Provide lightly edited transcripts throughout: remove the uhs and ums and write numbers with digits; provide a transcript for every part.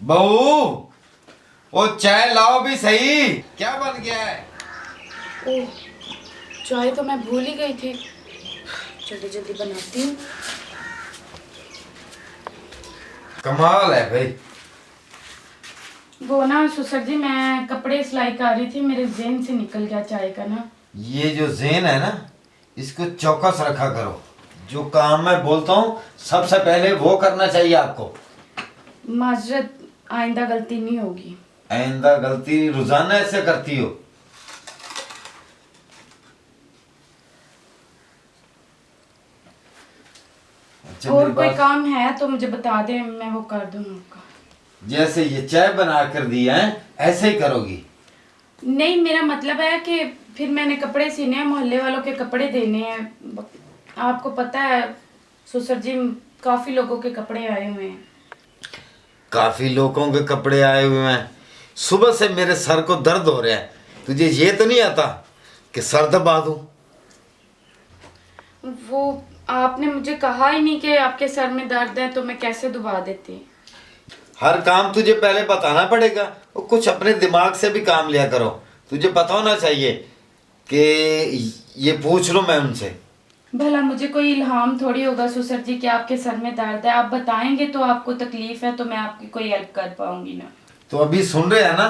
बहू, वो चाय लाओ भी सही। क्या बन गया है? ओह, चाय तो मैं भूल ही गई थी। जल्दी जल्दी बनाती हूँ। कमाल है भाई। वो ना सुसर जी, मैं कपड़े सिलाई कर रही थी, मेरे जेहन से निकल गया चाय का ना। ये जो ज़हन है ना, इसको चौकस रखा करो। जो काम मैं बोलता हूँ सबसे पहले वो करना चाहिए आपको। माजरत, आइंदा गलती नहीं होगी। आइंदा गलती रोजाना ऐसे करती हो? अच्छा, और मेरी कोई बात, काम है तो मुझे बता दें, मैं वो कर दूँ आपका। जैसे ये चाय बना कर दी है ऐसे ही करोगी? नहीं, मेरा मतलब है कि फिर मैंने कपड़े सीने हैं, मोहल्ले वालों के कपड़े देने हैं। आपको पता है सुसर जी, काफ़ी लोगों के कपड़े आए हुए हैं। काफी लोगों के कपड़े आए हुए हैं। सुबह से मेरे सर को दर्द हो रहा है। तुझे ये तो नहीं आता कि सर दबा दूं? वो आपने मुझे कहा ही नहीं कि आपके सर में दर्द है, तो मैं कैसे दबा देती। हर काम तुझे पहले बताना पड़ेगा। और कुछ अपने दिमाग से भी काम लिया करो। तुझे पता होना चाहिए कि ये पूछ लूं मैं उनसे। भला मुझे कोई इल्हाम थोड़ी होगा सुसर जी कि आपके सर में दर्द है। आप बताएंगे तो आपको तकलीफ है, तो मैं आपकी कोई हेल्प कर पाऊंगी ना। तो अभी सुन रहे हैं ना?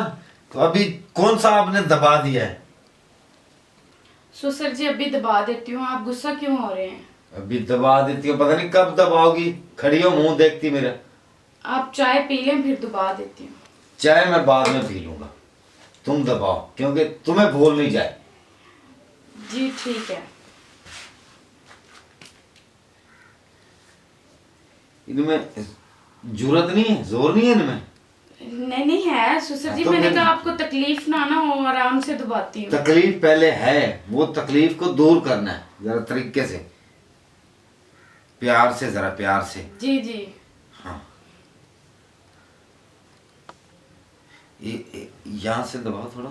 तो अभी कौन सा आपने दबा दिया है? सुसर जी, अभी दबा देती हूँ। आप गुस्सा क्यों हो रहे हैं? अभी दबा देती हो, पता नहीं कब दबाओगी। खड़ी हो मुंह देखती मेरा। आप चाय पी लें, फिर दबा देती हूँ। चाय मैं बाद में पी लूंगा, तुम दबाओ, क्योंकि तुम्हें भूल नहीं जाए। जी ठीक है। इनमें जरूरत नहीं है, जोर नहीं है इनमें। नहीं नहीं है सुसर जी, तो मैंने फिर कहा आपको तकलीफ ना ना हो, आराम से दबाती हूँ। तकलीफ पहले है, वो तकलीफ को दूर करना है जरा तरीके से, प्यार से, जरा प्यार से। जी जी। हाँ, ये यहाँ से दबाओ थोड़ा।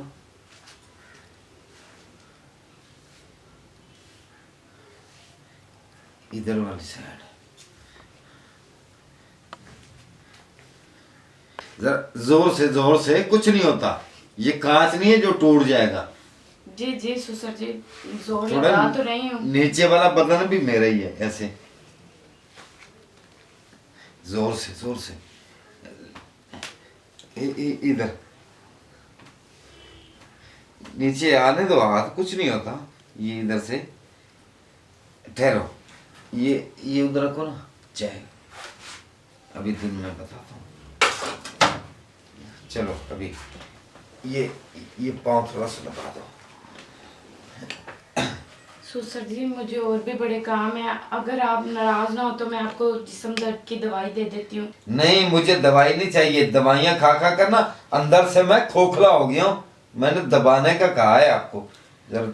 इधर वाली साइड जरा जोर से, कुछ नहीं होता। ये कांच नहीं है जो टूट जाएगा। जी जी सुसर जी, जोर थोड़ा लगा तो रही हूँ। नीचे वाला बदन भी मेरा ही है, ऐसे जोर से। इधर नीचे आने दो हाथ, कुछ नहीं होता। ये इधर से ठहरो, ये उधर रखो ना चाय। अभी दिन में बताता हूँ। चलो अभी ये पाँव थोड़ा सा दबा दो। सुसर जी, मुझे और भी बड़े काम है। अगर आप नाराज ना हो तो मैं आपको जिस्म दर्द की दवाई दे देती हूँ। नहीं, मुझे दवाई नहीं चाहिए। दवाइयाँ खा कर ना अंदर से मैं खोखला हो गया हूँ। मैंने दबाने का कहा है आपको। जरा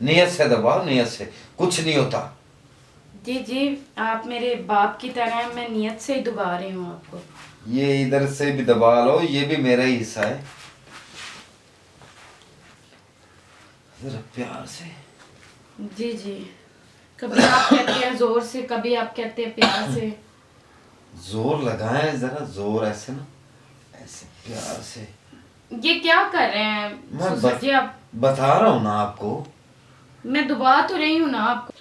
नियत से दबाओ, नियत से, कुछ नहीं होता। जी जी, आप मेरे बाप की तरह हैं, मैं नियत से ही दबा रही हूँ आपको। ये इधर से भी दबा लो, ये भी मेरा ही हिस्सा है। जरा प्यार से। जी जी, कभी आप कहते हैं जोर से, कभी आप कहते हैं प्यार से। जोर लगाए जरा, जोर ऐसे ना, ऐसे प्यार से। ये क्या कर रहे हैं मैं सुसर जी आप? बता रहा हूँ ना आपको। मैं दबा तो रही हूँ ना आपको।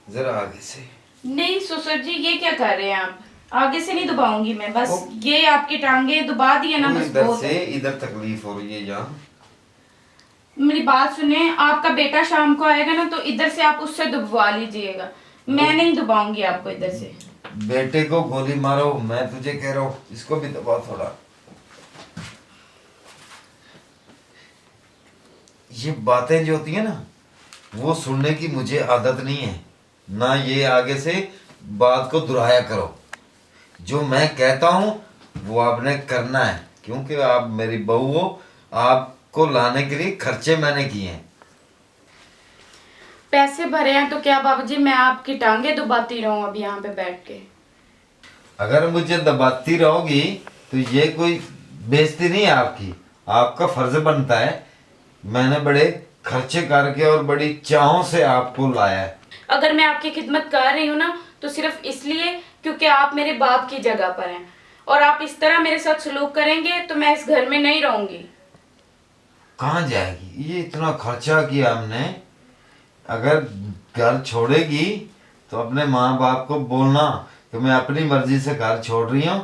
जरा आगे से। नहीं सुसर जी, ये क्या कर रहे हैं आप? आगे से नहीं दबाऊंगी मैं, बस ये आपकी टांगे दबा दिया ना, बस इधर बहुत से है। इधर तकलीफ हो रही है यहाँ। मेरी बात सुने, आपका बेटा शाम को आएगा ना, तो इधर से आप उससे दबवा लीजिएगा। मैं नहीं दबाऊंगी आपको इधर से। बेटे को गोली मारो, मैं तुझे कह रहा हूँ, इसको भी दबाओ थोड़ा। ये बातें जो होती है ना, वो सुनने की मुझे आदत नहीं है ना। ये आगे से बात को दोहराया करो। जो मैं कहता हूँ वो आपने करना है, क्योंकि आप मेरी बहू हो। आपको लाने के लिए खर्चे मैंने किए हैं। पैसे भरे हैं तो क्या बाबूजी, मैं आपकी टांगे दबाती रहूं अब यहाँ पे बैठ के? अगर मुझे दबाती रहोगी तो ये कोई बेइज्जती नहीं है आपकी। आपका फर्ज बनता है। मैंने बड़े खर्चे करके और बड़ी चाहों से आपको लाया है। अगर मैं आपकी खिदमत कर रही हूँ ना, तो सिर्फ इसलिए क्योंकि आप मेरे बाप की जगह पर हैं। और आप इस तरह मेरे साथ सलूक करेंगे तो मैं इस घर में नहीं रहूंगी। कहाँ जाएगी? ये इतना खर्चा किया हमने, अगर घर छोड़ेगी तो अपने माँ बाप को बोलना कि मैं अपनी मर्जी से घर छोड़ रही हूँ,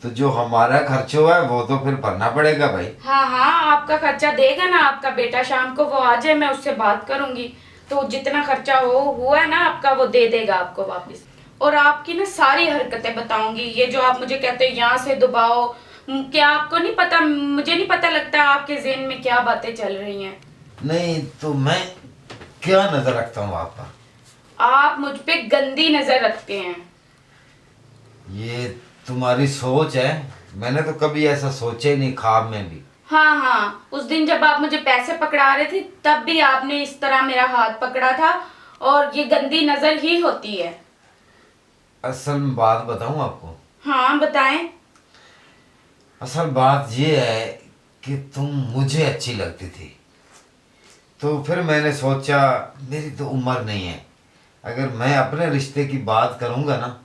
तो जो हमारा खर्च हुआ है वो तो फिर भरना पड़ेगा भाई। हाँ हाँ, आपका खर्चा देगा ना आपका बेटा, शाम को वो आ जाए, मैं उससे बात करूंगी तो जितना खर्चा हुआ है ना आपका वो दे देगा आपको वापस। और आपकी ना सारी हरकतें बताऊंगी, ये जो आप मुझे कहते हो यहाँ से दबाओ, क्या आपको नहीं पता, मुझे नहीं पता लगता आपके ज़हन में क्या बातें चल रही हैं। नहीं तो मैं क्या नजर रखता हूँ आप पर? आप मुझ पे गंदी नजर रखते हैं। ये तुम्हारी सोच है, मैंने तो कभी ऐसा सोचा ही नहीं, ख्वाब में भी। हाँ हाँ, उस दिन जब आप मुझे पैसे पकड़ा रहे थे तब भी आपने इस तरह मेरा हाथ पकड़ा था, और ये गंदी नजर ही होती है। असल में बात बताऊं आपको? हाँ बताएं। असल बात ये है कि तुम मुझे अच्छी लगती थी, तो फिर मैंने सोचा मेरी तो उम्र नहीं है, अगर मैं अपने रिश्ते की बात करूंगा ना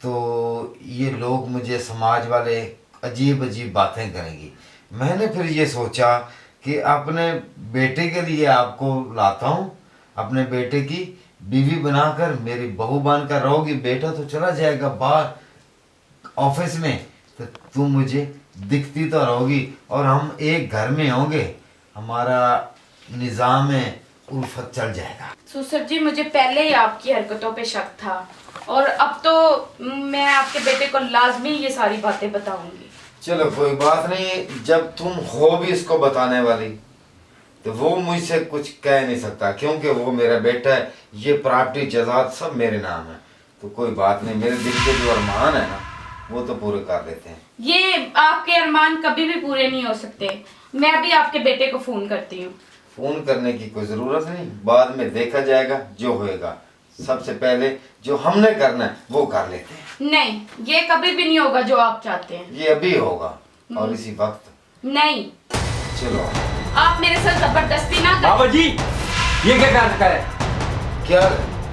तो ये लोग मुझे, समाज वाले अजीब अजीब बातें करेंगी। मैंने फिर ये सोचा कि अपने बेटे के लिए आपको लाता हूँ, अपने बेटे की बीवी बनाकर मेरी बहू बनकर रहोगी, बेटा तो चला जाएगा बाहर ऑफिस में, तो तुम मुझे दिखती तो रहोगी और हम एक घर में होंगे, हमारा निज़ाम उल्फत चल जाएगा। सुसर जी, मुझे पहले ही आपकी हरकतों पे शक था, और अब तो मैं आपके बेटे को लाजमी ये सारी बातें बताऊंगी। चलो कोई बात नहीं, जब तुम हो भी इसको बताने वाली तो वो मुझसे कुछ कह नहीं सकता, क्योंकि वो मेरा बेटा है, ये प्रॉपर्टी जायदाद सब मेरे नाम है, तो कोई बात नहीं, मेरे दिल के जो अरमान है ना वो तो पूरे कर लेते हैं। ये आपके अरमान कभी भी पूरे नहीं हो सकते। मैं अभी आपके बेटे को फोन करती हूँ। फोन करने की कोई जरूरत नहीं, बाद में देखा जाएगा जो होएगा, सबसे पहले जो हमने करना है वो कर लेते हैं। नहीं, ये कभी भी नहीं होगा जो आप चाहते हैं। ये अभी होगा और इसी वक्त। नहीं, चलो आप मेरे साथ जबरदस्ती ना कर। बाबा जी, ये क्या हरकत है? क्या?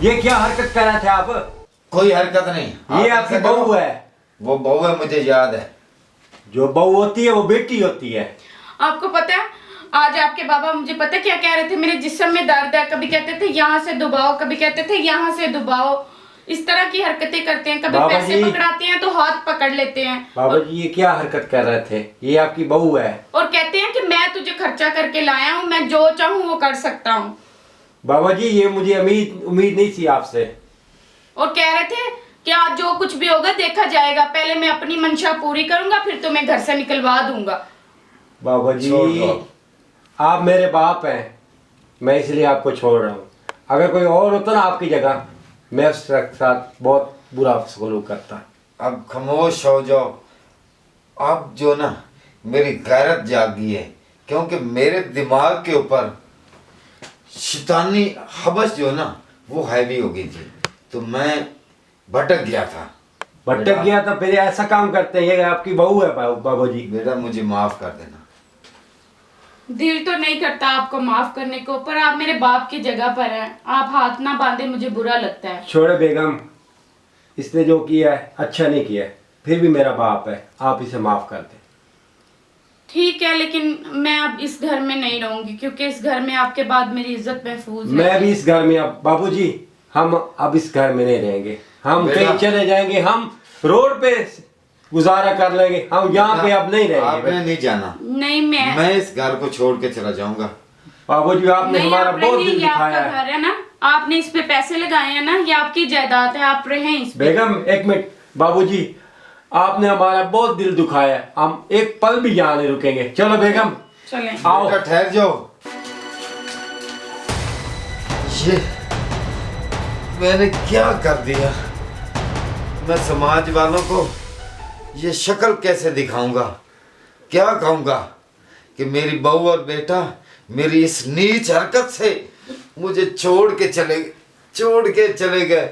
ये क्या हरकत कर रहे थे आप? कोई हरकत नहीं, ये आप आपकी ऐसा करो। बहू है। वो बहू है, मुझे याद है। जो बहू होती है वो बेटी होती है। आपको पता है, आज आपके बाबा मुझे पता क्या कह रहे थे, मेरे जिस्म में दर्द है, कभी कहते थे यहाँ से दबाओ, कभी कहते थे यहाँ से दबाओ, इस तरह की हरकतें करते हैं। कभी बाबा पैसे जी। पकड़ाते हैं तो हाथ पकड़ लेते हैं। बाबा जी, ये क्या हरकत कर रहे थे? ये आपकी बहू है। और कहते हैं कि मैं तुझे खर्चा करके लाया हूँ, मैं जो चाहूँ वो कर सकता हूँ। बाबा जी, ये मुझे उम्मीद नहीं थी आपसे। और कह रहे थे कि आज जो कुछ भी होगा देखा जाएगा, पहले मैं अपनी मंशा पूरी करूंगा, फिर तुम्हें घर से निकलवा दूंगा। बाबा जी, छोड़ दो। आप मेरे बाप हैं, मैं इसलिए आपको छोड़ रहा हूँ। अगर कोई और होता ना आपकी जगह, मैं उसके साथ बहुत बुरा सलूक करता। अब खामोश हो जाओ। अब जो ना मेरी गैरत जागी है, क्योंकि मेरे दिमाग के ऊपर शैतानी हवस जो ना वो हैवी हो गई थी, तो मैं भटक गया था। भटक गया था, फिर ऐसा काम करते हैं। ये आपकी बहू है बाबा जी। बेटा मुझे माफ कर देना। दिल तो नहीं करता आपको माफ करने को, पर आप मेरे बाप की जगह पर हैं, आप हाथ ना बांधे, मुझे बुरा लगता है। छोड़े बेगम, इसने जो किया है अच्छा नहीं किया है, फिर भी मेरा बाप है, आप इसे माफ कर दें। ठीक है, लेकिन मैं अब इस घर में नहीं रहूंगी, क्योंकि इस घर में आपके बाद मेरी इज्जत महफूज है। मैं भी इस घर में, अब बाबूजी हम अब इस घर में नहीं रहेंगे, हम बेटा। कहीं चले जाएंगे, हम रोड पे गुजारा कर लेंगे, हम यहाँ पे अब नहीं रहेंगे। आपने नहीं जाना, नहीं, मैं इस घर को छोड़ के चला जाऊंगा। बाबूजी, आपने नहीं, हमारा आप बहुत रहिए, दिल ये आपका दुखाया है। घर है ना, आपने इस पे पैसे लगाए हैं ना, ये आपकी जायदाद है, आप रहें इस पे। बेगम एक मिनट, बाबूजी आपने हमारा बहुत दिल दुखाया है, हम एक पल भी यहाँ नहीं रुकेंगे। चलो बेगम चलें। आओ। बेटा ठहर जाओ। ये मैंने क्या कर दिया? मैं समाज वालों को ये शक्ल कैसे दिखाऊंगा? क्या कहूंगा कि मेरी बहू और बेटा मेरी इस नीच हरकत से मुझे छोड़ के चले गए।